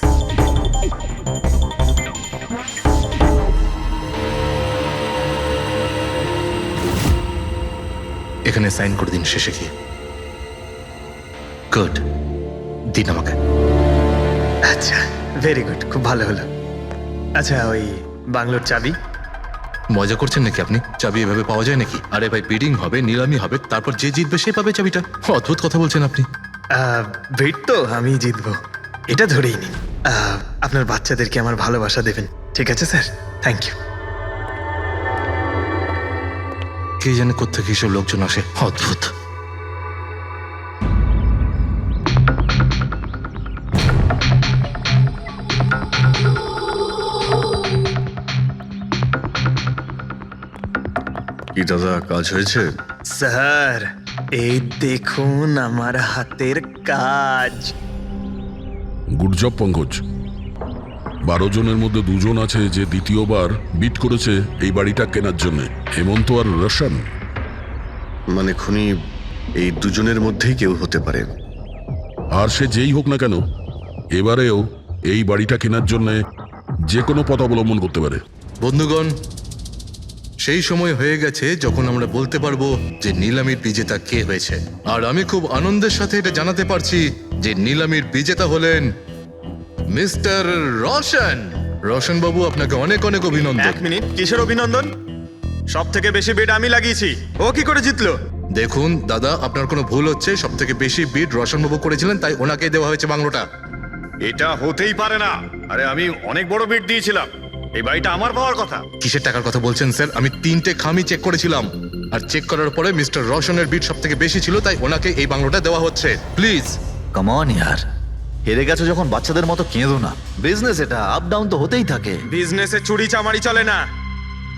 এখানে সাইন করে দিন শেষে গিয়ে। গুড, দিন আমাকে। আচ্ছা, ভেরি গুড, খুব ভালো হলো। আচ্ছা, ওই বাংলোর চাবি? মজা করছেন নাকি আপনি? চাবি এভাবে পাওয়া যায় নাকি? আরে ভাই, বিডিং হবে, নিলামি হবে, তারপর যে জিতবে সে পাবে চাবিটা। অদ্ভুত কথা বলছেন আপনি। ভিড় তো আমি জিতবো, এটা ধরেই নিন। আপনার বাচ্চাদেরকে আমার ভালোবাসা দেবেন, ঠিক আছে স্যার? Thank you. কে জানে কোত্থেকে এসব লোকজন আসে, অদ্ভুত। কি দাদা, কাজ হয়েছে? স্যার, এই দেখুন আমার হাতের কাজ। Good job Pankaj. 12 জনের মধ্যে 2 জন আছে যে দ্বিতীয়বার বিট করেছে এই বাড়িটা কেনার জন্য, হেমন্ত আর রোশন। মানে খুনি এই দুজনের মধ্যেই কেউ হতে পারে। আর সে যেই হোক না কেন, এবারেও এই বাড়িটা কেনার জন্য যে কোনো পথ অবলম্বন করতে পারে। বন্ধুগণ, সেই সময় হয়ে গেছে যখন আমরা বলতে পারবো যে নিলামির বিজেতা কে হয়েছে। আর আমি খুব আনন্দের সাথে এটা জানাতে পারছি যে নিলামির বিজেতা হলেন মিস্টার রোশন। রোশন বাবু, আপনাকে অনেক অনেক অভিনন্দন। 1 মিনিট, কিসের অভিনন্দন? সব থেকে বেশি বিড আমি লাগিয়েছি, ও কি করে জিতলো? দেখুন দাদা, আপনার কোনো ভুল হচ্ছে। সব থেকে বেশি বিড রোশন বাবু করেছিলেন, তাই ওনাকে দেওয়া হয়েছে বাংলোটা। এটা হতেই পারে না। আরে আমি অনেক বড় বিড দিয়েছিলাম, এই বাড়িটা আমার পাওয়ার কথা। কিসের টাকার কথা বলছেন স্যার? আমি 3টে খামি চেক করেছিলাম, আর চেক করার পরে মিস্টার রোশনের বিড সব থেকে বেশি ছিল, তাই ওনাকে এই বাংলোটা দেওয়া হচ্ছে। প্লিজ কাম অন ইয়ার, হেরে গেছো যখন বাচ্চাদের মতো কেঁদো না। বিজনেস এটা, আপ ডাউন তো হতেই থাকে। বিজনেসে চুরি চামারি চলে না।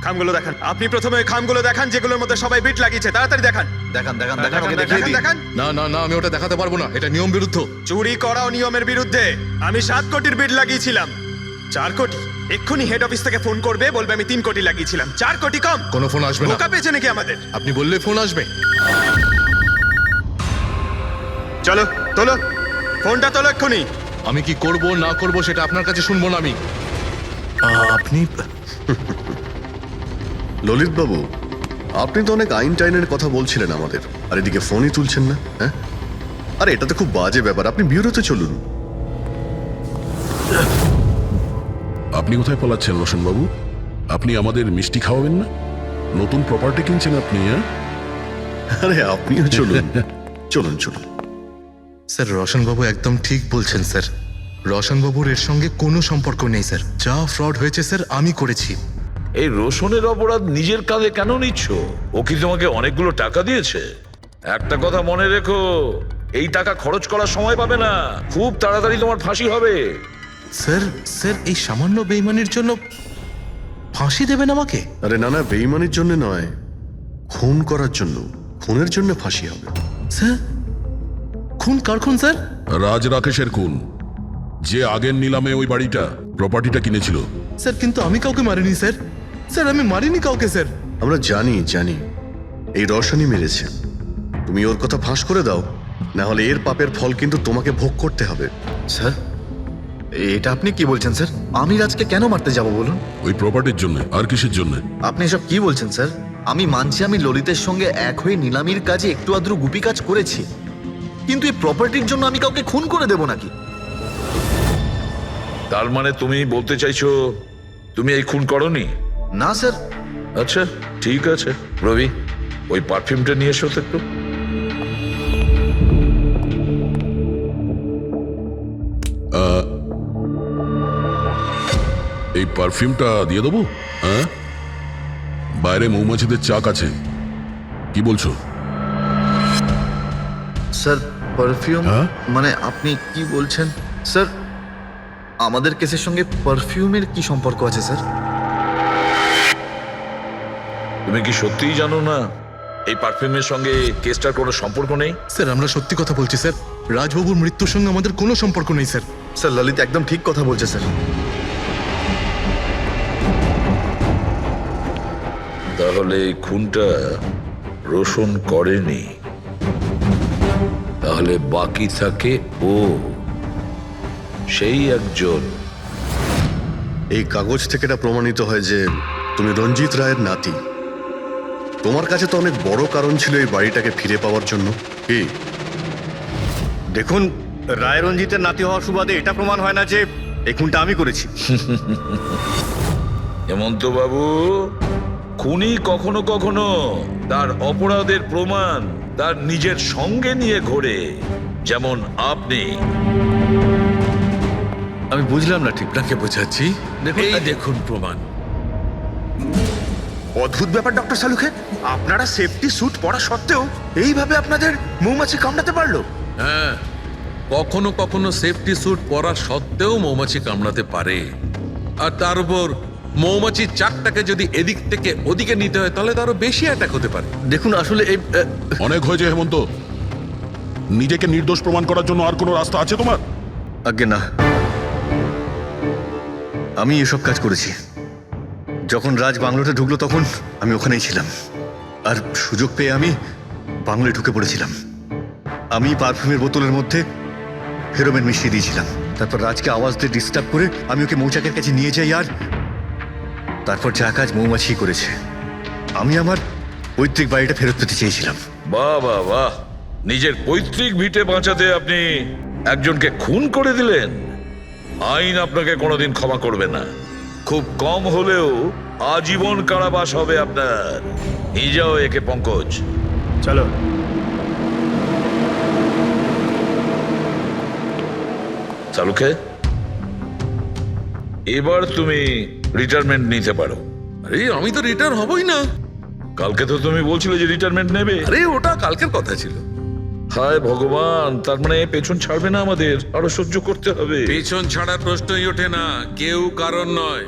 খামগুলো দেখান। আপনি প্রথমে ওই খামগুলো দেখান যেগুলোর মধ্যে সবাই বিট লাগিয়েছে। তাড়াতাড়ি দেখান। দেখান দেখান দেখান, দেখান, ওকে দেখিয়ে দেখান, দিন। দেখান। না না না, আমি ওটা দেখাতে পারবো না, এটা নিয়ম বিরুদ্ধ। চুরি করাও নিয়মের বিরুদ্ধে। আমি 7 কোটির বিড লাগিয়েছিলাম। 4 কোটি? এক্ষুনি হেড অফিস থেকে ফোন করবে, বলবে আমি 3 কোটি লাগিয়েছিলাম। 4 কোটি কম? কোনো ফোন আসবে না। বোকা পেয়েছে নাকি আমাদের? আপনি বললে ফোন আসবে। চলো তোলো, ফোনটা তোলো এক্ষুনি। আমি কি করব না করব সেটা আপনার কাছে শুনবো না আমি। আপনি ললিত বাবু, আপনি তো অনেক আইন টাইনের কথা বলছিলেন আমাদের, আর এদিকে ফোনই তুলছেন না। হ্যাঁ, আরে এটা তো খুব বাজে ব্যাপার। আপনি ব্যুরোতে চলুন। আপনি কোথায় পলাচ্ছেন রোশন বাবু? আপনি আমাদের মিষ্টি খাওয়াবেন না? নতুন প্রপার্টি কিনছেন আপনি? হ্যাঁ, আরে আপনিও চলুন। চলুন চলুন। স্যার, রোশন বাবু একদম ঠিক বলছেন স্যার। রোশন বাবুর এর সঙ্গে কোনো সম্পর্ক নেই স্যার। যা ফ্রড হয়েছে স্যার আমি করেছি। এই রোশনের অপরাধ নিজের কাঁধে কেন নিচ্ছ? ও কি তোমাকে অনেকগুলো টাকা দিয়েছে? একটা কথা মনে রেখো, এই টাকা খরচ করার সময় পাবে না। খুব তাড়াতাড়ি তোমার ফাঁসি হবে। স্যার স্যার, এই সামান্য বেইমানির জন্য ফাঁসি দেবেন আমাকে? আরে না না, বেইমানির জন্য নয়, খুন করার জন্য। খুনের জন্য ফাঁসি হবে। স্যার, খুন কার খুন স্যার? রাজ রাকেশের খুন, যে আগের নিলামে ওই বাড়িটা প্রপার্টিটা কিনেছিল। স্যার, কিন্তু আমি কাউকে মারিনি স্যার। স্যার, আমি মারিনি কাউকে স্যার। আমরা জানি জানি, এই রসানি মেরেছে। তুমি ওর কথা ফাঁস করে দাও, না হলে এর পাপের ফল কিন্তু তোমাকে ভোগ করতে হবে। স্যার, এটা আপনি কি বলছেন স্যার? আমি রাজকে কেন মারতে যাব বলুন? ওই প্রপার্টির জন্য। আর কিসের জন্য? আপনি এসব কি বলছেন স্যার? আমি মানছি আমি ললিতের সঙ্গে এক হয়ে নিলামির কাজে একটু আদ্র গুপি কাজ করেছি, কিন্তু এই প্রপার্টির জন্য আমি কাউকে খুন করে দেব নাকি? তার মানে তুমি বলতে চাইছো তুমি এই খুন করনি? না স্যার। আচ্ছা ঠিক আছে, রবি ওই পারফিউমটা নিয়ে এসো তো একটু। এই পারফিউমটা দিয়ে দেবো? হ্যাঁ, বাইরে মৌমাছিদের চাক আছে, কি বলছো? Sir, perfume? হ্যাঁ? মানে আপনি কি বলছেন স্যার? আমাদের কেসের সঙ্গে পারফিউমের কি সম্পর্ক আছে স্যার? তুমি কি সত্যিই জানো না এই পারফিউমের সঙ্গে কেসটার কোনো সম্পর্ক নেই? স্যার, আমরা সত্যি কথা বলছি স্যার। রাজবাবুর মৃত্যুর সঙ্গে আমাদের কোনো সম্পর্ক নেই স্যার। স্যার, ললিত একদম ঠিক কথা বলছে স্যার। তাহলে এই খুনটা রোশন করেনি, তাহলে বাকি থাকে ও, সেই একজন। এই কাগজ থেকে এটা প্রমাণিত হয় যে তুমি রঞ্জিত রায়ের নাতি। তোমার কাছে তো অনেক বড় কারণ ছিল এই বাড়িটাকে ফিরে পাওয়ার জন্য। কি? দেখুন, রায় রঞ্জিতের নাতি হওয়ার সুবাদে এটা প্রমাণ হয় না যে এই খুনটা আমি করেছি। হেমন্ত বাবু, খুনি কখনো কখনো তার অপরাধের প্রমাণ তার নিজের সঙ্গে নিয়ে ঘোরে, যেমন আপনি। আমি বুঝলাম না ঠিক। আপনাকে বোঝাচ্ছি, এই দেখুন প্রমাণ। অদ্ভুত ব্যাপার ডক্টর সালুখে, আপনারা সেফটি স্যুট পরা সত্ত্বেও এইভাবে আপনাদের মৌমাছি কামড়াতে পারলো? হ্যাঁ, কখনো কখনো সেফটি স্যুট পরা সত্ত্বেও মৌমাছি কামড়াতে পারে। আর তার উপর মৌমাছির চাকটাকে যদি এদিক থেকে ওদিকে নিতে হয় তাহলে তারও বেশি অ্যাটাক হতে পারে। দেখুন, আসলে এই অনেক হয়েছে হেমন্ত। নিজেকে নির্দোষ প্রমাণ করার জন্য আর কোনো রাস্তা আছে তোমার? আজ্ঞে না। আমি এসব কাজ করেছি। যখন রাজ বাংলোতে ঢুকলো তখন আমি ওখানেই ছিলাম, আর সুযোগ পেয়ে আমি বাংলোয় ঢুকে পড়েছিলাম। আমি পারফিউমের বোতলের মধ্যে ফেরোমেন মিশিয়ে দিয়েছিলাম। তারপর রাজকে আওয়াজ দিয়ে ডিস্টার্ব করে আমি ওকে মৌচাকের কাছে নিয়ে যাই, আর তারপর যা কাজ মৌমাছি করেছে। আমি আমার পৈতৃক বাড়িটা ফেরত পেতে চেয়েছিলাম। বাহ বাহ বাহ, নিজের পৈতৃক ভিটে বাঁচাতে আপনি একজনকে খুন করে দিলেন। আইন আপনাকে কোনোদিন ক্ষমা করবে না। খুব কম হলেও আজীবন কারাবাস হবে আপনার। নিয়ে যাও একে পঙ্কজ। চলো। চালুকে, এবার তুমি রিটায়ারমেন্ট নিতে পারো। আরে আমি তো রিটায়ার হবই না। কালকে তো তুমি বলছিলে যে রিটায়ারমেন্ট নেবে। আরে ওটা কালকের কথা ছিল। হায় ভগবান, তার মানে পেছন ছাড়বে না, আমাদের আরো সহ্য করতে হবে। পেছন ছাড়ার প্রশ্নই ওঠে না, কেউ কারণ নয়।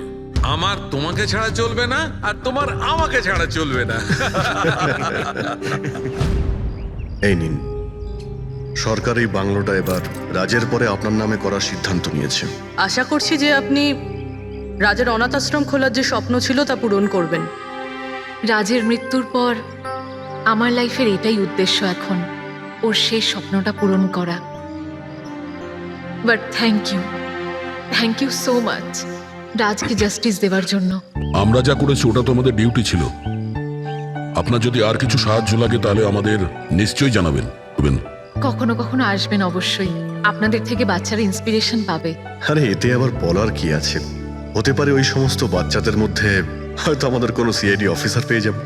আমার তোমাকে ছাড়া চলবে না, আর তোমার আমাকে ছাড়া চলবে না। এই নিন, সরকার এই বাংলোটা এবার রাজের পরে আপনার নামে করার সিদ্ধান্ত নিয়েছে। আশা করছি যে আপনি রাজের অনাথ আশ্রম খোলার যে স্বপ্ন ছিল তা পূরণ করবেন। রাজের মৃত্যুর পর আমার লাইফের এটাই উদ্দেশ্য এখন, ওর শেষ স্বপ্নটা পূরণ করা। But thank you so much রাজকে জাস্টিস দেওয়ার জন্য। আমরা যা করেছি ওটা তো আমাদের ডিউটি ছিল। আপনার যদি আর কিছু সাহায্য লাগে তাহলে আমাদের নিশ্চয়ই জানাবেন। কখনো কখনো আসবেন অবশ্যই, আপনাদের থেকে বাচ্চারা ইন্সপিরেশন পাবে। আরে এতে আবার বলার কি আছে? হতে পারে ওই সমস্ত বাচ্চাদের মধ্যে হয়তো আমাদের কোনো সিআইডি অফিসার পেয়ে যাব।